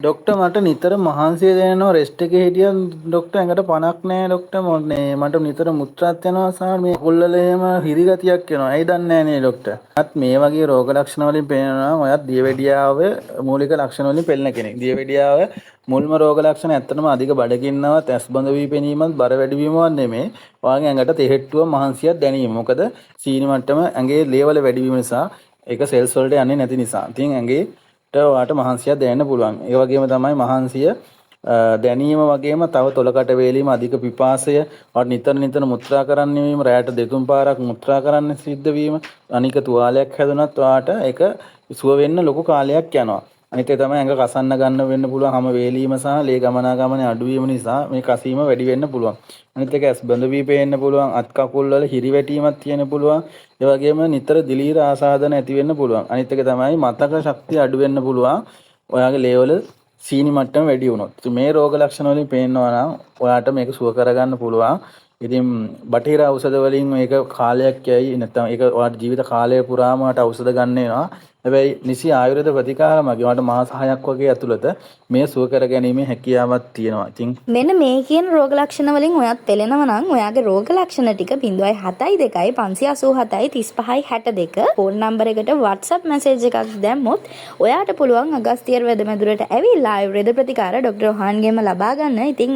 Doctor මට නිතර මහන්සිය දැනෙනවා රෙස්ට් එකේ හිටියත් ඩොක්ටර් ඇඟට පණක් නැහැ ඩොක්ටර් මොන්නේ මට නිතර මුත්‍රාත් යනවා සහ මේ කුල්වල එහෙම හිරිගතියක් එනවා. ඇයි දන්නේ නැහැ නේ ඩොක්ටර්. අත් මේ වගේ රෝග ලක්ෂණ වලින් පේනවා ඔයත් දියවැඩියාව මූලික ලක්ෂණ වලින් පෙළෙන කෙනෙක්. දියවැඩියාව මුල්ම රෝග ලක්ෂණ ඇත්තටම අධික බඩගින්නවත් ඇස් බඳ වී පෙනීමත් බර වැඩිවීමවත් නෙමෙයි. ඔයාගේ ඇඟට තෙහෙට්ටුව මහන්සියක් දැනීම. මොකද සීනි මට්ටම ඇඟේ ලේවල වැඩිවීම නිසා ඒක සෙල්ස් වලට යන්නේ නැති නිසා. ඉතින් ඇඟේ ඔයාට මහන්සියක් දැනෙන්න පුළුවන්. ඒ වගේම තමයි මහන්සිය දැනීම වගේම තව තොලකට වේලීම අධික පිපාසය ඔයාට නිතර නිතර මුත්‍රා කරන්න වීම රැයට දෙතුන් පාරක් මුත්‍රා කරන්න සිද්ධ වීම අනික තුවාලයක් හැදුනත් ඔයාට ඒක සුව වෙන්න ලොකු කාලයක් යනවා. අනිත් එක තමයි ඇඟ කසන්න ගන්න වෙන්න පුළුවන් හැම වේලීම සහ ලේ ගමනාගමනයේ අඩුවීම නිසා මේ කසීම වැඩි වෙන්න පුළුවන්. අනිත් එක ඇස් බඳ වී පේන්න පුළුවන් අත් කකුල් වල හිරිවැටීමක් තියෙන්න පුළුවන්. ඒ වගේම නිතර දිලීර ආසාදන ඇති වෙන්න පුළුවන්. අනිත් එක තමයි මතක ශක්තිය අඩු වෙන්න පුළුවන්. ඔයාගේ ලේවල සීනි මට්ටම වැඩි වුණොත්. මේ රෝග ලක්ෂණ වලින් පේනවා නම් ඔයාට මේක සුව කරගන්න පුළුවන්. ඉතින් බටහිර ඖෂධ වලින් මේක කාලයක් යයි නැත්නම් ඒක ඔයාට ජීවිත කාලය පුරාම ඔයාට ඖෂධ ගන්න වෙනවා. හැබැයි නිසි ආයුර්වේද ප්‍රතිකාර මගින් ඔයාට මාස 6ක් වගේ ඇතුළත මේ සුව කර ගැනීමේ හැකියාවක් තියෙනවා. ඉතින් මෙන්න මේ කියන රෝග ලක්ෂණ වලින් ඔයත් පෙළෙනවා නම් ඔයාගේ රෝග ලක්ෂණ ටික 072 587 35 62 ෆෝන් නම්බර එකට WhatsApp මැසේජ් එකක් දැම්මොත් ඔයාට පුළුවන් අගස්තියර් වැදමැදුරට ඇවිල්ලා ආයුර්වේද ප්‍රතිකාර ඩොක්ටර් රෝහාන්ගෙම ලබා ගන්න. ඉතින්